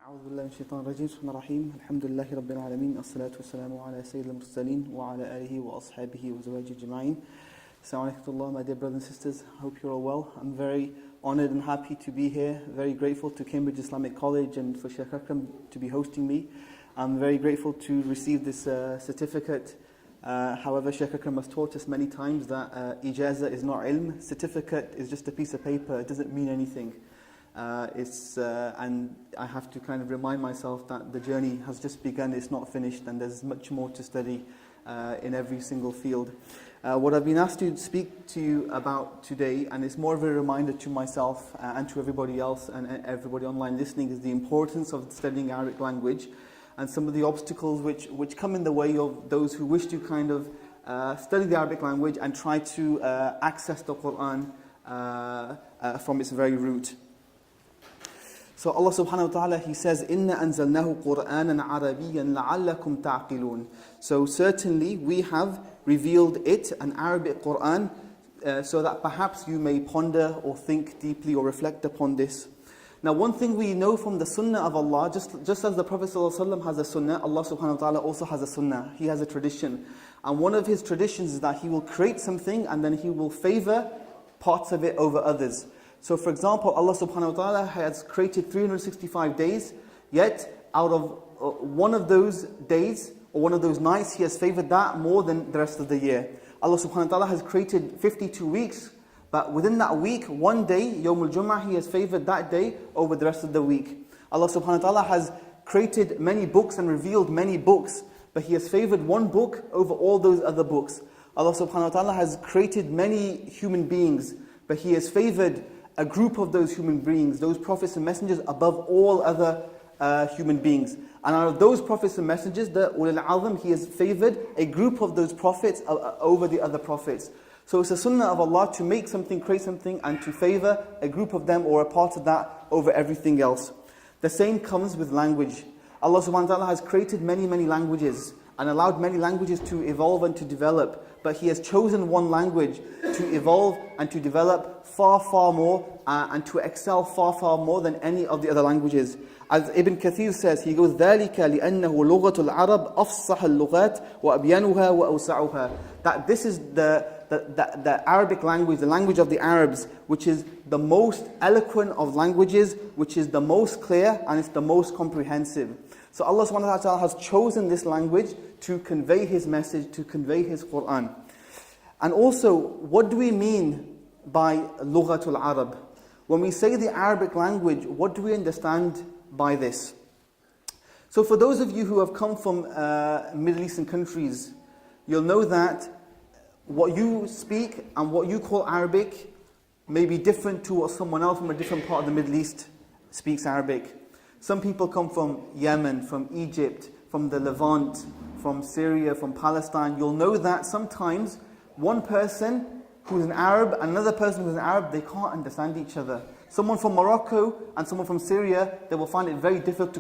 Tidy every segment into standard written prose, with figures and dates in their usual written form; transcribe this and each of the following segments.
أعوذ بالله من الشيطان الرجيم بسم الله الرحمن الرحيم الحمد لله رب العالمين الصلاة والسلام على سيد المرسلين وعلى آله وأصحابه وزواجه أجمعين. Assalamu alaikum, my dear brothers and sisters. I hope you're all well. I'm very honored and happy to be here. Very grateful to Cambridge Islamic College and for Sheikh Akram to be hosting me. I'm very grateful to receive this certificate. However, Sheikh Akram has taught us many times that ijaza is not ilm. Certificate is just a piece of paper. It doesn't mean anything. And I have to kind of remind myself that the journey has just begun, it's not finished, and there's much more to study in every single field. What I've been asked to speak to you about today, and it's more of a reminder to myself and to everybody else and everybody online listening, is the importance of studying Arabic language and some of the obstacles which come in the way of those who wish to kind of study the Arabic language and try to access the Quran from its very root. So Allah subhanahu wa ta'ala, He says, إِنَّا أَنزَلْنَاهُ قُرْآنًا عَرَبِيًّا لَعَلَّكُمْ تَعْقِلُونَ. So certainly we have revealed it, an Arabic Qur'an, so that perhaps you may ponder or think deeply or reflect upon this. Now one thing we know from the sunnah of Allah, just as the Prophet ﷺ has a sunnah, Allah subhanahu wa ta'ala also has a sunnah. He has a tradition. And one of His traditions is that He will create something and then He will favor parts of it over others. So for example, Allah subhanahu wa ta'ala has created 365 days, yet out of one of those days, or one of those nights, He has favored that more than the rest of the year. Allah subhanahu wa ta'ala has created 52 weeks, but within that week, one day, Yawmul Jum'ah, He has favored that day over the rest of the week. Allah subhanahu wa ta'ala has created many books and revealed many books, but He has favored one book over all those other books. Allah subhanahu wa ta'ala has created many human beings, but He has favored a group of those human beings, those prophets and messengers, above all other human beings. And out of those prophets and messengers, the Ulul Azm, He has favored a group of those prophets over the other prophets. So it's a sunnah of Allah to make something, create something, and to favor a group of them or a part of that over everything else. The same comes with language. Allah subhanahu wa ta'ala has created many, many languages and allowed many languages to evolve and to develop. But He has chosen one language to evolve and to develop far, far more and to excel far, far more than any of the other languages. As Ibn Kathir says, he goes, ذَلِكَ لِأَنَّهُ لُغَةُ الْعَرَبِ أَفْصَحَ اللُّغَاتِ وَأَبْيَنُهَا وَأَوْسَعُهَا. That this is the Arabic language, the language of the Arabs, which is the most eloquent of languages, which is the most clear, and it's the most comprehensive. So Allah subhanahu wa ta'ala has chosen this language to convey His message, to convey His Qur'an. And also, what do we mean by Lughatul Arab? When we say the Arabic language, what do we understand by this? So for those of you who have come from Middle Eastern countries, you'll know that what you speak and what you call Arabic may be different to what someone else from a different part of the Middle East speaks Arabic. Some people come from Yemen, from Egypt, from the Levant, from Syria, from Palestine. You'll know that sometimes one person who's an Arab and another person who's an Arab, they can't understand each other. Someone from Morocco and someone from Syria, they will find it very difficult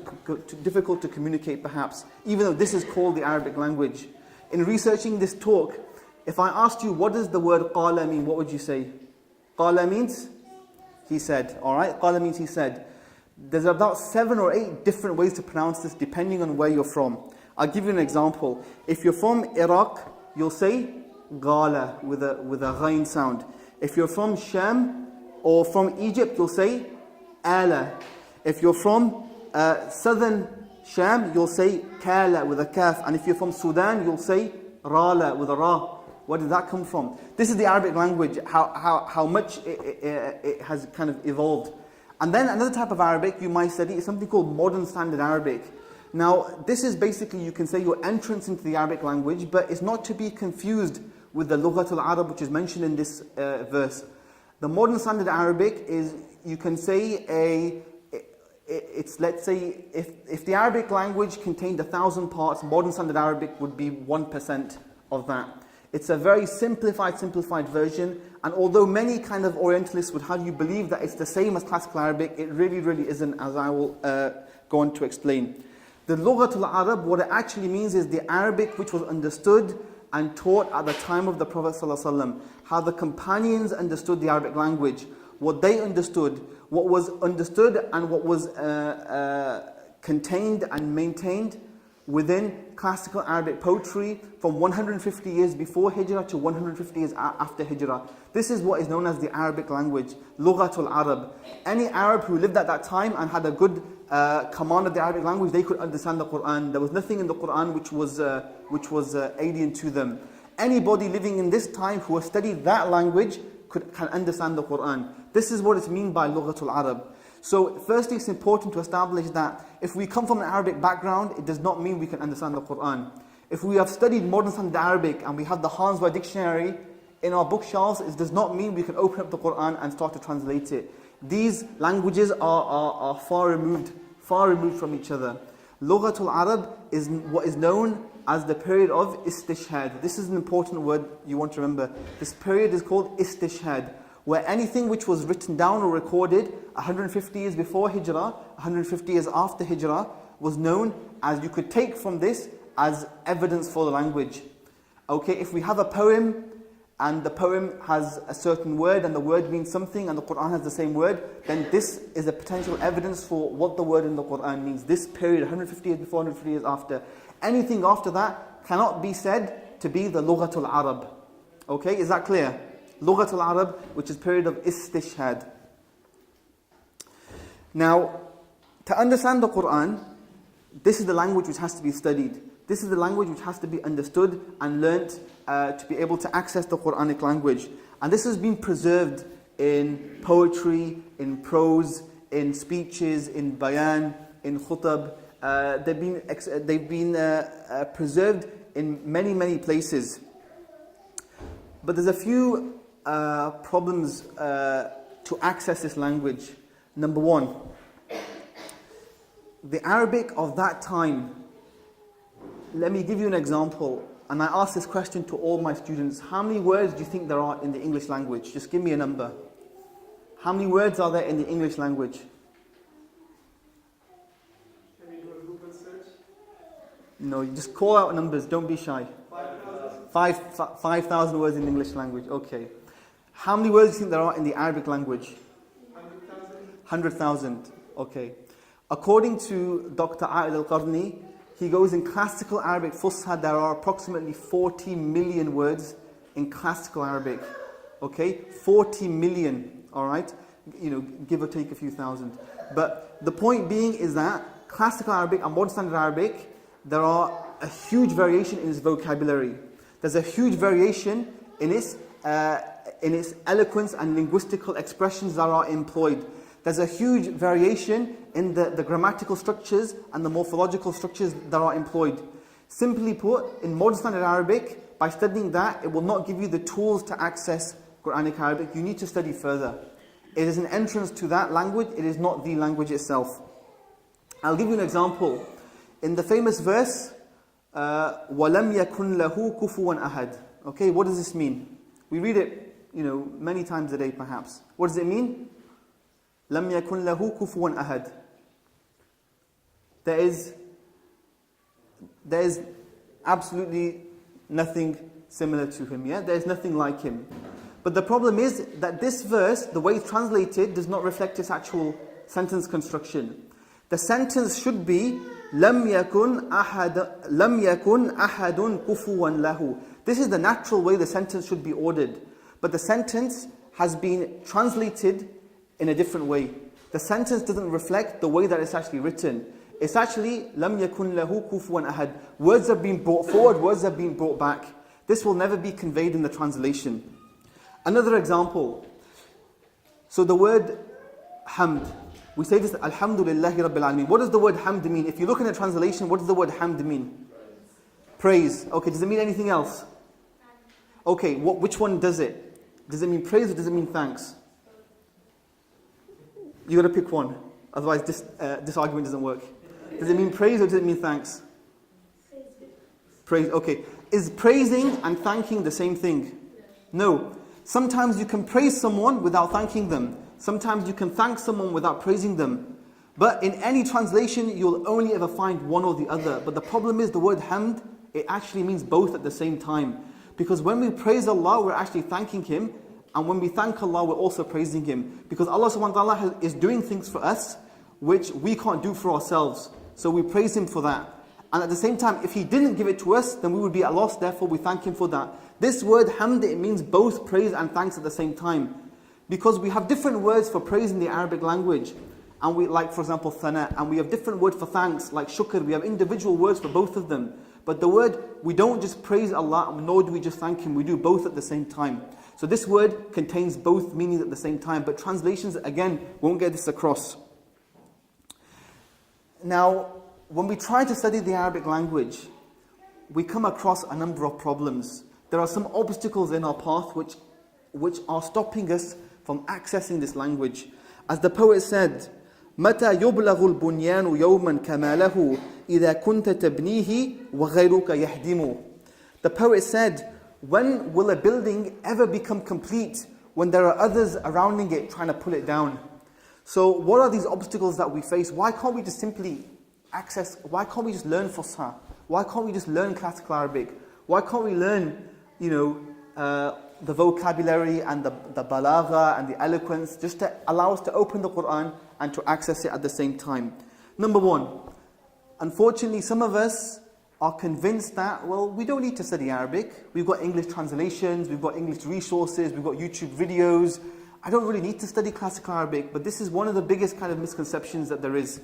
to communicate perhaps, even though this is called the Arabic language. In researching this talk, if I asked you what does the word qala mean, what would you say? Qala means he said, alright? Qala means he said. There's about 7 or 8 different ways to pronounce this depending on where you're from. I'll give you an example. If you're from Iraq, you'll say Ghala with a ghain sound. If you're from Sham or from Egypt, you'll say Ala. If you're from southern Sham, you'll say Kala with a kaf. And if you're from Sudan, you'll say Rala with a ra. Where did that come from? This is the Arabic language, how much it has kind of evolved. And then another type of Arabic you might study is something called Modern Standard Arabic. Now, this is basically, you can say, your entrance into the Arabic language, but it's not to be confused with the Lughatul Arab, which is mentioned in this verse. The Modern Standard Arabic is, you can say, let's say, if the Arabic language contained 1,000 parts, Modern Standard Arabic would be 1% of that. It's a very simplified version, and although many kind of Orientalists would have you believe that it's the same as Classical Arabic, it really, really isn't, as I will go on to explain. The Lughatul Arab, what it actually means is the Arabic which was understood and taught at the time of the Prophet ﷺ, how the companions understood the Arabic language, what they understood, what was understood and what was contained and maintained within classical Arabic poetry from 150 years before Hijrah to 150 years after Hijrah. This is what is known as the Arabic language, Lughatul Arab. Any Arab who lived at that time and had a good command of the Arabic language, they could understand the Quran. There was nothing in the Quran which was alien to them. Anybody living in this time who has studied that language can understand the Quran. This is what it means by Lughatul Arab. So firstly, it's important to establish that if we come from an Arabic background, it does not mean we can understand the Quran. If we have studied modern standard Arabic and we have the Hansway dictionary in our bookshelves, it does not mean we can open up the Quran and start to translate it. These languages are far removed from each other. Lughatul Arab is what is known as the period of istishhad. This is an important word you want to remember. This period is called istishhad, where anything which was written down or recorded 150 years before Hijrah, 150 years after Hijrah, was known as, you could take from this as evidence for the language. Okay, if we have a poem and the poem has a certain word and the word means something and the Quran has the same word, then this is a potential evidence for what the word in the Quran means. This period, 150 years before, 150 years after. Anything after that cannot be said to be the Lughatul Arab. Okay, is that clear? Lughatul Arab, which is period of istishhad. Now, to understand the Quran, this is the language which has to be studied. This is the language which has to be understood and learnt to be able to access the Quranic language. And this has been preserved in poetry, in prose, in speeches, in bayan, in khutab. They've been preserved in many, many places. But there's a few problems to access this language. Number one, the Arabic of that time. Let me give you an example. And I ask this question to all my students. How many words do you think there are in the English language? Just give me a number. How many words are there in the English language? Can you go to Google search? No, you just call out numbers. Don't be shy. 5,000? 5,000 words in the English language. Okay. How many words do you think there are in the Arabic language? 100,000? 100,000. Okay. According to Dr. A'id al-Qarni, he goes in classical Arabic Fusha, there are approximately 40 million words in classical Arabic. Okay? 40 million. Alright? Give or take a few thousand. But the point being is that classical Arabic and modern standard Arabic, there are a huge variation in its vocabulary. There's a huge variation in its eloquence and linguistical expressions that are employed. There's a huge variation in the grammatical structures and the morphological structures that are employed. Simply put, in modern standard Arabic, by studying that, it will not give you the tools to access Quranic Arabic. You need to study further. It is an entrance to that language, it is not the language itself. I'll give you an example. In the famous verse, وَلَمْ يَكُنْ لَهُ كُفُوًا أَحَدٌ. Okay, what does this mean? We read it, many times a day perhaps. What does it mean? لَمْ يَكُنْ لَهُ كُفُوًا أَحَدٌ. There is absolutely nothing similar to him. Yeah, there is nothing like him. But the problem is that this verse, the way it's translated, does not reflect its actual sentence construction. The sentence should be لَمْ يَكُنْ أَحَدٌ كُفُوًا لَهُ. This is the natural way the sentence should be ordered. But the sentence has been translated in a different way. The sentence doesn't reflect the way that it's actually written. It's actually لَمْ يَكُنْ لَهُ كُفُوًا أَحَدٌ. Words have been brought forward, words have been brought back. This will never be conveyed in the translation. Another example. So the word hamd. We say this, Alhamdulillahi Rabbil Alameen. What does the word hamd mean? If you look in the translation, what does the word hamd mean? Praise. Okay, does it mean anything else? Okay, which one does it? Does it mean praise or does it mean thanks? You got to pick one. Otherwise this argument doesn't work. Does it mean praise or does it mean thanks? Praise. Okay. Is praising and thanking the same thing? No. Sometimes you can praise someone without thanking them. Sometimes you can thank someone without praising them. But in any translation, you'll only ever find one or the other. But the problem is the word hamd, it actually means both at the same time. Because when we praise Allah, we're actually thanking Him. And when we thank Allah, we're also praising Him. Because Allah subhanahu wa ta'ala is doing things for us which we can't do for ourselves. So we praise Him for that. And at the same time, if He didn't give it to us, then we would be at loss. Therefore, we thank Him for that. This word hamd, it means both praise and thanks at the same time. Because we have different words for praise in the Arabic language. And we, like for example, thana. And we have different words for thanks, like shukr. We have individual words for both of them. But the word, we don't just praise Allah, nor do we just thank Him. We do both at the same time. So this word contains both meanings at the same time. But translations, again, won't get this across. Now, when we try to study the Arabic language, we come across a number of problems. There are some obstacles in our path which are stopping us from accessing this language. As the poet said, متى يبلغ البنيان يوما كماله إذا كنت تبنيه وغيرك يهدم. The poet said, when will a building ever become complete when there are others surrounding it trying to pull it down? So what are these obstacles that we face? Why can't we just simply why can't we just learn Fusha? Why can't we just learn classical Arabic? Why can't we learn, the vocabulary and the balagha and the eloquence, just to allow us to open the Quran and to access it at the same time? Number one, unfortunately, some of us are convinced that, well, we don't need to study Arabic. We've got English translations, we've got English resources, we've got YouTube videos. I don't really need to study classical Arabic. But this is one of the biggest kind of misconceptions that there is.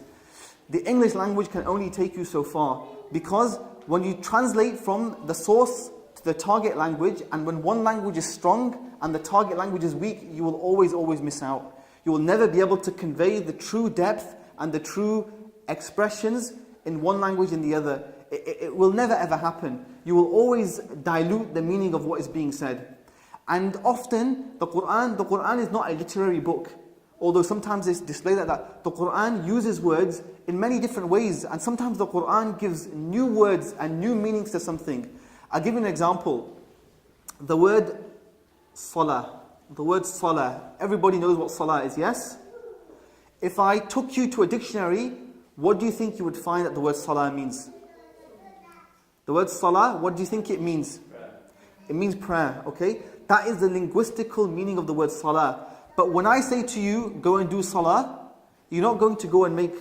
The English language can only take you so far, because when you translate from the source to the target language, and when one language is strong and the target language is weak, you will always miss out. You will never be able to convey the true depth and the true expressions in one language and the other. It will never ever happen. You will always dilute the meaning of what is being said. And often, the Quran is not a literary book. Although sometimes it's displayed like that. The Quran uses words in many different ways. And sometimes the Quran gives new words and new meanings to something. I'll give you an example. The word salah. The word salah. Everybody knows what salah is, yes? If I took you to a dictionary, what do you think you would find that the word salah means? The word salah, what do you think it means? Prayer. It means prayer, okay? That is the linguistical meaning of the word salah. But when I say to you, go and do salah, you're not going to go and make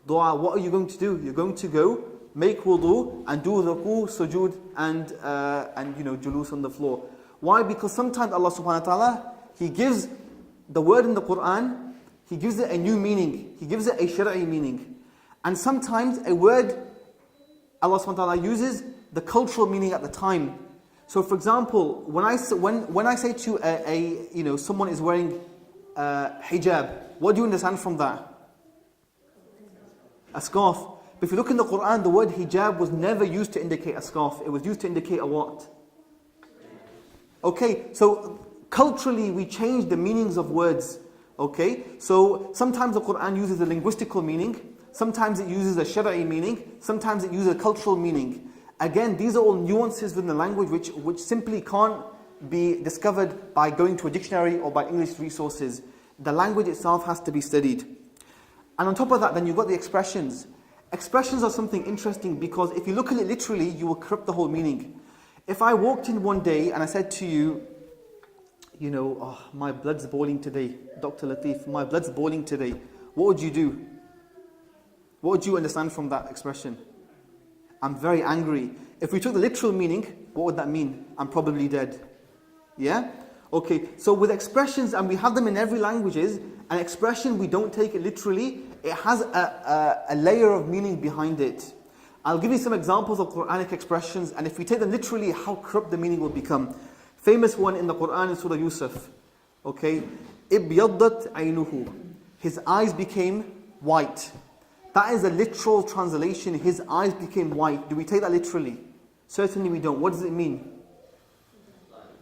dua. What are you going to do? You're going to go, make wudu, and do ruku, sujood, and julus on the floor. Why? Because sometimes Allah subhanahu wa ta'ala, He gives the word in the Quran, He gives it a new meaning. He gives it a shari'i meaning. And sometimes a word, Allah subhanahu wa ta'ala uses the cultural meaning at the time. So for example, when I say to you, someone is wearing hijab, what do you understand from that? A scarf. But if you look in the Quran, the word hijab was never used to indicate a scarf. It was used to indicate a what? Okay, so culturally we change the meanings of words. Okay, so sometimes the Quran uses a linguistical meaning, sometimes it uses a shari'i meaning, sometimes it uses a cultural meaning. Again, these are all nuances within the language which simply can't be discovered by going to a dictionary or by English resources. The language itself has to be studied. And on top of that, then you've got the expressions. Expressions are something interesting because if you look at it literally, you will corrupt the whole meaning. If I walked in one day and I said to you, my blood's boiling today, Dr. Latif, my blood's boiling today, what would you do? What would you understand from that expression? I'm very angry. If we took the literal meaning, what would that mean? I'm probably dead. Yeah? Okay, so with expressions, and we have them in every languages, an expression, we don't take it literally, it has a layer of meaning behind it. I'll give you some examples of Quranic expressions, and if we take them literally, how corrupt the meaning will become. Famous one in the Quran is Surah Yusuf. Okay? إِبْيَضَّتْ عَيْنُهُ. His eyes became white. That is a literal translation. His eyes became white. Do we take that literally? Certainly we don't. What does it mean?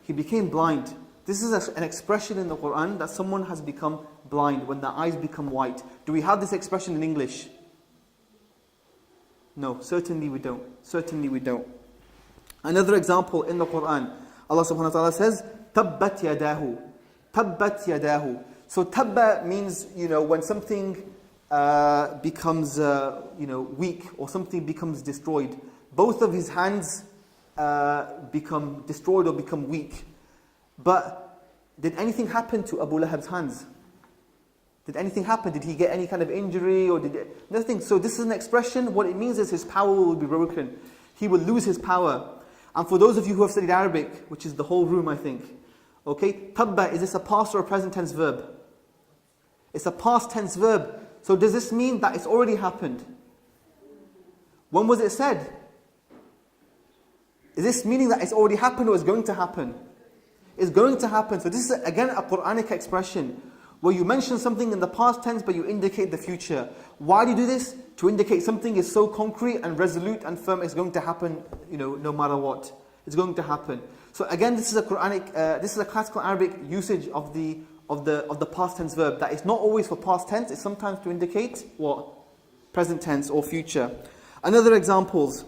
He became blind. This is an expression in the Quran that someone has become blind when their eyes become white. Do we have this expression in English? No, certainly we don't. Certainly we don't. Another example in the Quran, Allah subhanahu wa ta'ala says, تَبَّتْ يَدَاهُ. تَبَّتْ يَدَاهُ. So tabba means, when something becomes weak or something becomes destroyed. Both of his hands become destroyed or become weak. But did anything happen to Abu Lahab's hands? Did anything happen? Did he get any kind of injury or nothing? So this is an expression. What it means is his power will be broken. He will lose his power. And for those of you who have studied Arabic, which is the whole room, I think, okay, tabba, is this a past or a present tense verb? It's a past tense verb. So does this mean that it's already happened? When was it said? Is this meaning that it's already happened or it's going to happen? It's going to happen. So this is again a Quranic expression where you mention something in the past tense but you indicate the future. Why do you do this? To indicate something is so concrete and resolute and firm, it's going to happen, no matter what. It's going to happen. So again, this is a classical Arabic usage of the past tense verb. That is not always for past tense. It's sometimes to indicate what? Present tense or future. Another examples.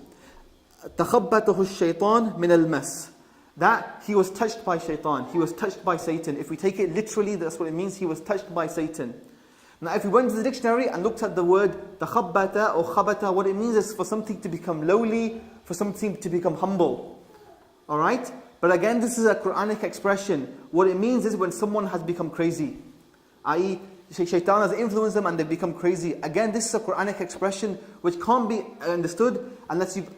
تَخَبَّتَهُ الشَّيْطَانِ مِنَ الْمَسِّ. That he was touched by shaitan. He was touched by Satan. If we take it literally, that's what it means. He was touched by Satan. Now if we went to the dictionary and looked at the word تَخَبَّتَ or khabata, what it means is for something to become lowly, for something to become humble. Alright? But again, this is a Quranic expression. What it means is when someone has become crazy. I.e., shaitan has influenced them and they become crazy. Again, this is a Quranic expression which can't be understood unless you've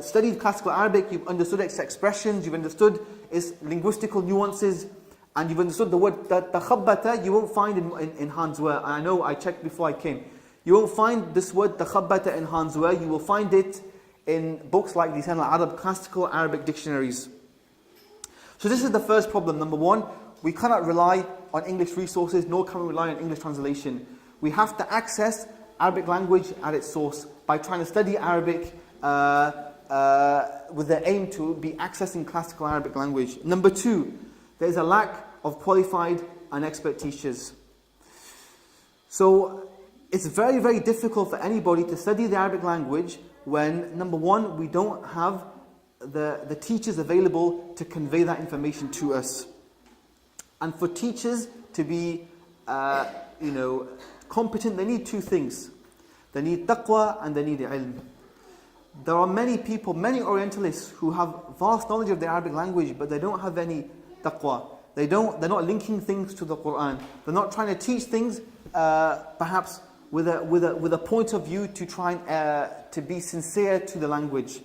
studied classical Arabic, you've understood its expressions, you've understood its linguistical nuances, and you've understood the word takhabbata. You won't find in Hanzwa. I know, I checked before I came. You won't find this word takhabbata in Hanzwa. You will find it in books like Lisan al-Arab, classical Arabic dictionaries. So this is the first problem. Number one, we cannot rely on English resources, nor can we rely on English translation. We have to access Arabic language at its source by trying to study Arabic with the aim to be accessing classical Arabic language. Number two, there is a lack of qualified and expert teachers. So it's very, very difficult for anybody to study the Arabic language when, number one, we don't have the teachers available to convey that information to us. And for teachers to be competent, they need two things. They need taqwa and they need ilm. There are many people, many Orientalists who have vast knowledge of the Arabic language, but they don't have any taqwa. They're not linking things to the Quran. They're not trying to teach things, perhaps with a point of view to try to be sincere to the language.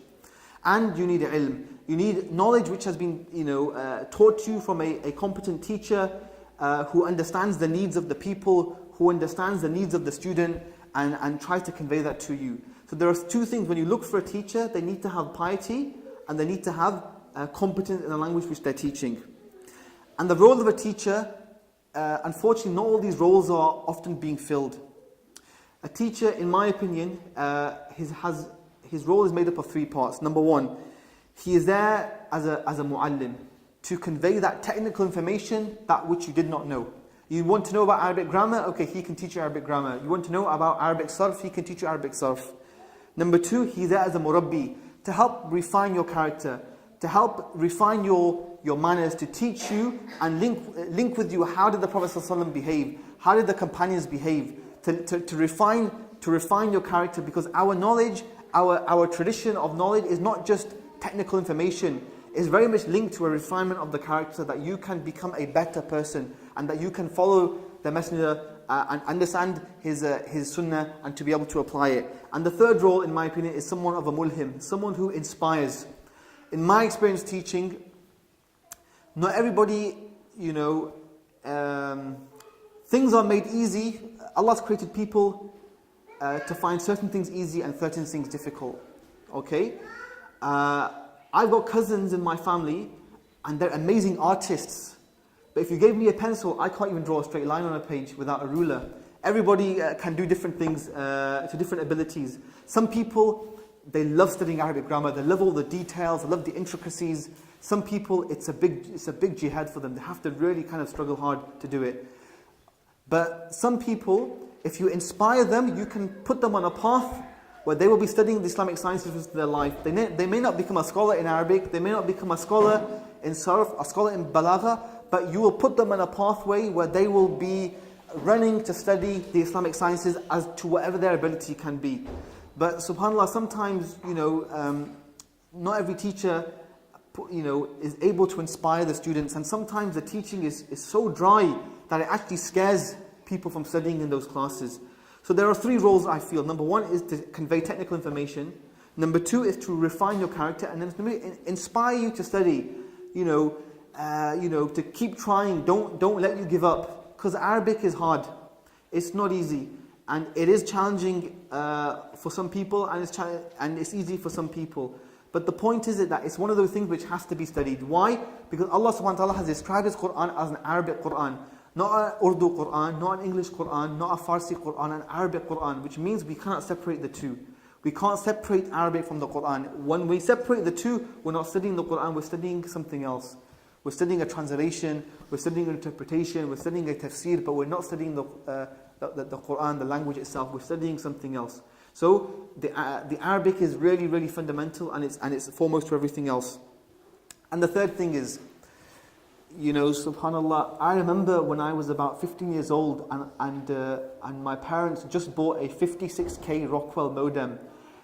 And you need ilm. You need knowledge which has been taught to you from a competent teacher who understands the needs of the people, who understands the needs of the student, and tries to convey that to you. So there are two things. When you look for a teacher, they need to have piety and they need to have competence in the language which they're teaching. And the role of a teacher, unfortunately, not all these roles are often being filled. A teacher, in my opinion, his role is made up of three parts. Number one, he is there as a mu'allim, to convey that technical information, that which you did not know. You want to know about Arabic grammar? Okay, he can teach you Arabic grammar. You want to know about Arabic sarf? He can teach you Arabic sarf. Number two, he's there as a murabbi, to help refine your character, to help refine your manners, to teach you and link with you how did the Prophet ﷺ behave, how did the companions behave, to refine your character, because our knowledge, our tradition of knowledge is not just technical information. It's very much linked to a refinement of the character, that you can become a better person and that you can follow the Messenger and understand his sunnah and to be able to apply it. And the third role, in my opinion, is someone of a mulhim, someone who inspires. In my experience teaching, not everybody, things are made easy. Allah's created people to find certain things easy and certain things difficult. Okay? I've got cousins in my family and they're amazing artists. But if you gave me a pencil, I can't even draw a straight line on a page without a ruler. Everybody can do different things to different abilities. Some people, they love studying Arabic grammar. They love all the details. They love the intricacies. Some people, it's a big jihad for them. They have to really kind of struggle hard to do it. But some people, if you inspire them, you can put them on a path where they will be studying the Islamic sciences for their life. They may not become a scholar in Arabic. They may not become a scholar in Sarf, a scholar in Balagha, but you will put them on a pathway where they will be running to study the Islamic sciences as to whatever their ability can be. But subhanAllah, sometimes, not every teacher, is able to inspire the students, and sometimes the teaching is so dry that it actually scares people from studying in those classes. So there are three roles I feel. Number one is to convey technical information. Number two is to refine your character, and then inspire you to study. To keep trying. Don't let you give up, because Arabic is hard. It's not easy, and it is challenging for some people, and it's easy for some people. But the point is that it's one of those things which has to be studied. Why? Because Allah subhanahu wa ta'ala has described His Quran as an Arabic Quran. Not an Urdu Quran, not an English Quran, not a Farsi Quran, an Arabic Quran, which means we cannot separate the two. We can't separate Arabic from the Quran. When we separate the two, we're not studying the Quran, we're studying something else. We're studying a translation, we're studying an interpretation, we're studying a tafsir, but we're not studying the Quran, the language itself. We're studying something else. So the Arabic is really, really fundamental, and it's foremost to everything else. And the third thing is, subhanallah, I remember when I was about 15 years old, and my parents just bought a 56k Rockwell modem.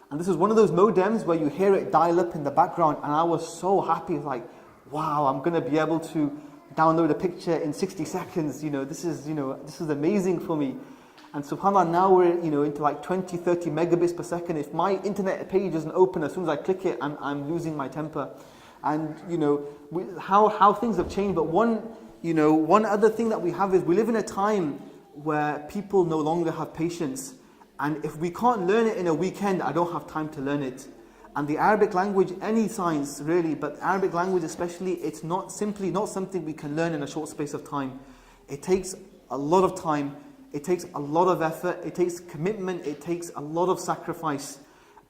And this was one of those modems where you hear it dial up in the background, and I was so happy, like, wow, I'm going to be able to download a picture in 60 seconds. This is amazing for me. And subhanAllah, now we're into like 20, 30 megabits per second. If my internet page doesn't open, as soon as I click it, I'm losing my temper. And how things have changed. But one other thing that we have is we live in a time where people no longer have patience. And if we can't learn it in a weekend, I don't have time to learn it. And the Arabic language, any science really, but Arabic language especially, it's not something we can learn in a short space of time. It takes a lot of time, it takes a lot of effort, it takes commitment, it takes a lot of sacrifice.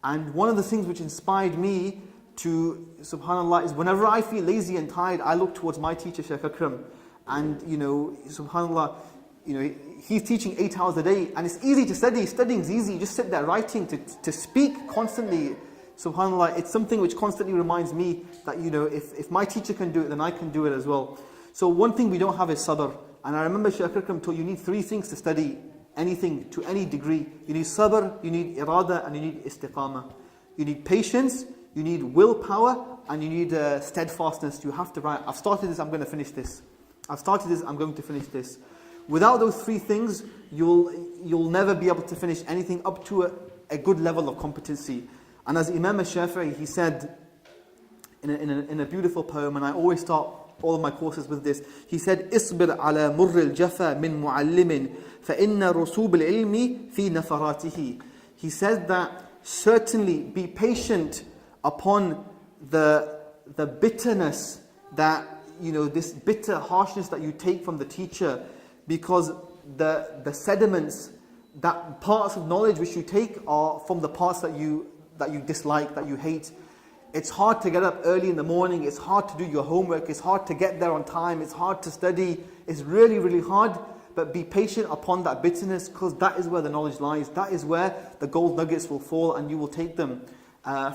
And one of the things which inspired me to, subhanAllah, is whenever I feel lazy and tired, I look towards my teacher, Shaykh Akram. And subhanAllah, he's teaching 8 hours a day, and it's easy to study. Studying's easy. You just sit there writing. To speak constantly, subhanAllah, it's something which constantly reminds me that, if my teacher can do it, then I can do it as well. So one thing we don't have is sabr. And I remember Shaykh Akram told you need 3 things to study anything to any degree. You need sabr, you need irada, and you need istiqamah. You need patience, you need willpower, and you need steadfastness. You have to write, I've started this, I'm going to finish this. I've started this, I'm going to finish this. Without those 3 things, you'll never be able to finish anything up to a good level of competency. And as Imam al-Shafi'i, he said in a beautiful poem, and I always start all of my courses with this. He said, "Isbir ala murr al-jafa min muallimin, fa inna rusub al-ilmi fi nafaratihi." He said that certainly be patient upon the bitterness that this bitter harshness that you take from the teacher, because the sediments, that parts of knowledge which you take are from the parts that you dislike, that you hate. It's hard to get up early in the morning, it's hard to do your homework, it's hard to get there on time, it's hard to study, it's really, really hard. But be patient upon that bitterness, because that is where the knowledge lies. That is where the gold nuggets will fall, and you will take them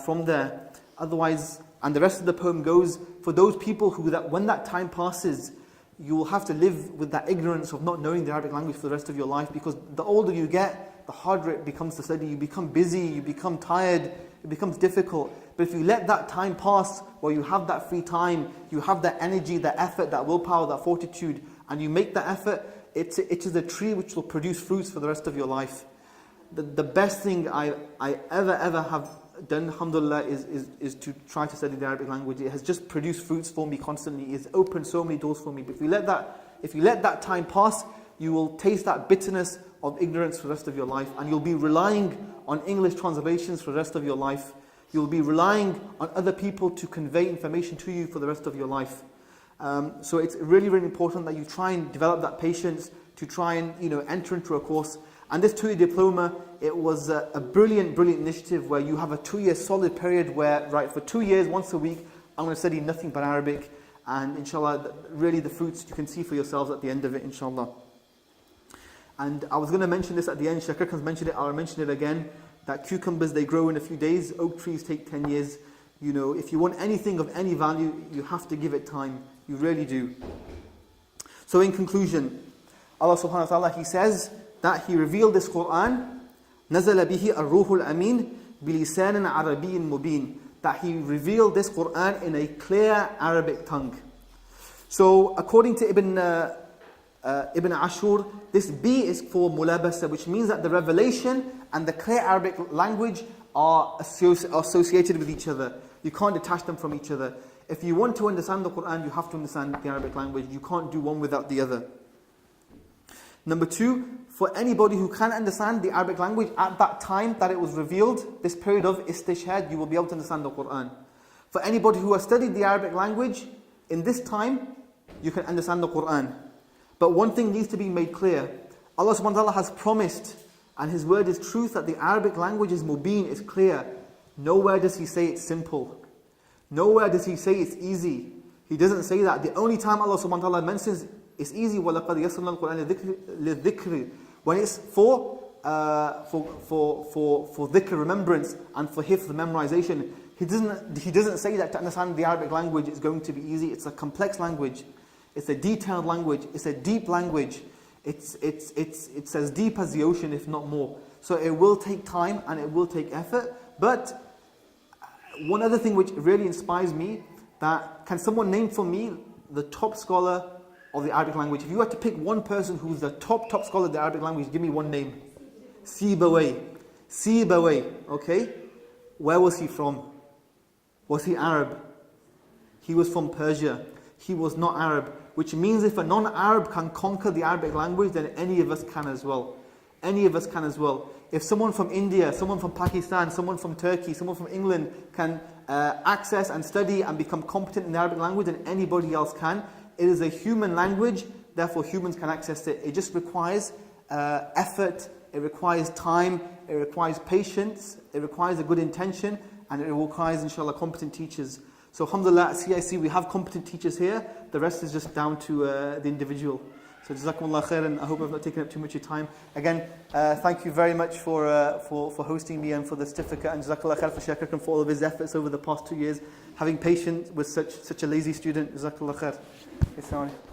from there. Otherwise, and the rest of the poem goes, for those people when that time passes, you will have to live with that ignorance of not knowing the Arabic language for the rest of your life, because the older you get, the harder it becomes to study. You become busy, you become tired, it becomes difficult. But if you let that time pass, where you have that free time, you have that energy, that effort, that willpower, that fortitude, and you make that effort, it is a tree which will produce fruits for the rest of your life. The best thing I ever have done, alhamdulillah, is to try to study the Arabic language. It has just produced fruits for me constantly. It's opened so many doors for me. But if you let that time pass, you will taste that bitterness of ignorance for the rest of your life, and you'll be relying on English translations for the rest of your life. You'll be relying on other people to convey information to you for the rest of your life. So it's really, really important that you try and develop that patience to try and enter into a course. And this 2-year diploma, it was a brilliant initiative where you have a 2-year solid period where, for 2 years, once a week, I'm going to study nothing but Arabic. And inshallah, really the fruits you can see for yourselves at the end of it, inshallah. And I was going to mention this at the end. Shaykh Akam's mentioned it, I'll mention it again. That cucumbers, they grow in a few days. Oak trees take 10 years. If you want anything of any value, you have to give it time. You really do. So in conclusion, Allah subhanahu wa ta'ala, He says that He revealed this Quran, نَزَلَ بِهِ الرُّوحُ الْأَمِينَ بِلِسَانٍ عَرَبِيٍّ مُبِينٍ, that He revealed this Quran in a clear Arabic tongue. So according to Ibn Ashur. This B is for mulabasa, which means that the revelation and the clear Arabic language are associated with each other. You can't detach them from each other. If you want to understand the Quran, you have to understand the Arabic language. You can't do one without the other. Number two, for anybody who can understand the Arabic language at that time that it was revealed, this period of istishhad, you will be able to understand the Quran. For anybody who has studied the Arabic language in this time, you can understand the Quran. But one thing needs to be made clear. Allah subhanahu wa ta'ala has promised, and His word is truth, that the Arabic language is mubin, is clear. Nowhere does He say it's simple. Nowhere does He say it's easy. He doesn't say that. The only time Allah subhanahu wa ta'ala mentions it's easy, وَلَقَدْ يَسَّرْنَا الْقُرْآنَ لِلذِّكْرِ, when it's for dhikr, remembrance, and for hifz, memorization. He doesn't say that to understand the Arabic language is going to be easy. It's a complex language. It's a detailed language. It's a deep language. It's as deep as the ocean, if not more. So it will take time and it will take effort. But one other thing which really inspires me, that can someone name for me the top scholar of the Arabic language? If you had to pick one person who's the top scholar of the Arabic language, give me one name. Sibawayh. Okay? Where was he from? Was he Arab? He was from Persia. He was not Arab. Which means if a non-Arab can conquer the Arabic language, then any of us can as well. Any of us can as well. If someone from India, someone from Pakistan, someone from Turkey, someone from England can access and study and become competent in the Arabic language, then anybody else can. It is a human language, therefore humans can access it. It just requires effort, it requires time, it requires patience, it requires a good intention, and it requires, inshallah, competent teachers. So alhamdulillah, at CIC we have competent teachers here. The rest is just down to the individual. So jazakumullah khairan. I hope I've not taken up too much of your time. Again, thank you very much for hosting me and for the certificate, and jazakallah khair for Shaykh Akram for all of his efforts over the past 2 years, having patience with such a lazy student. Jazakallah khair. Assalamu alaikum.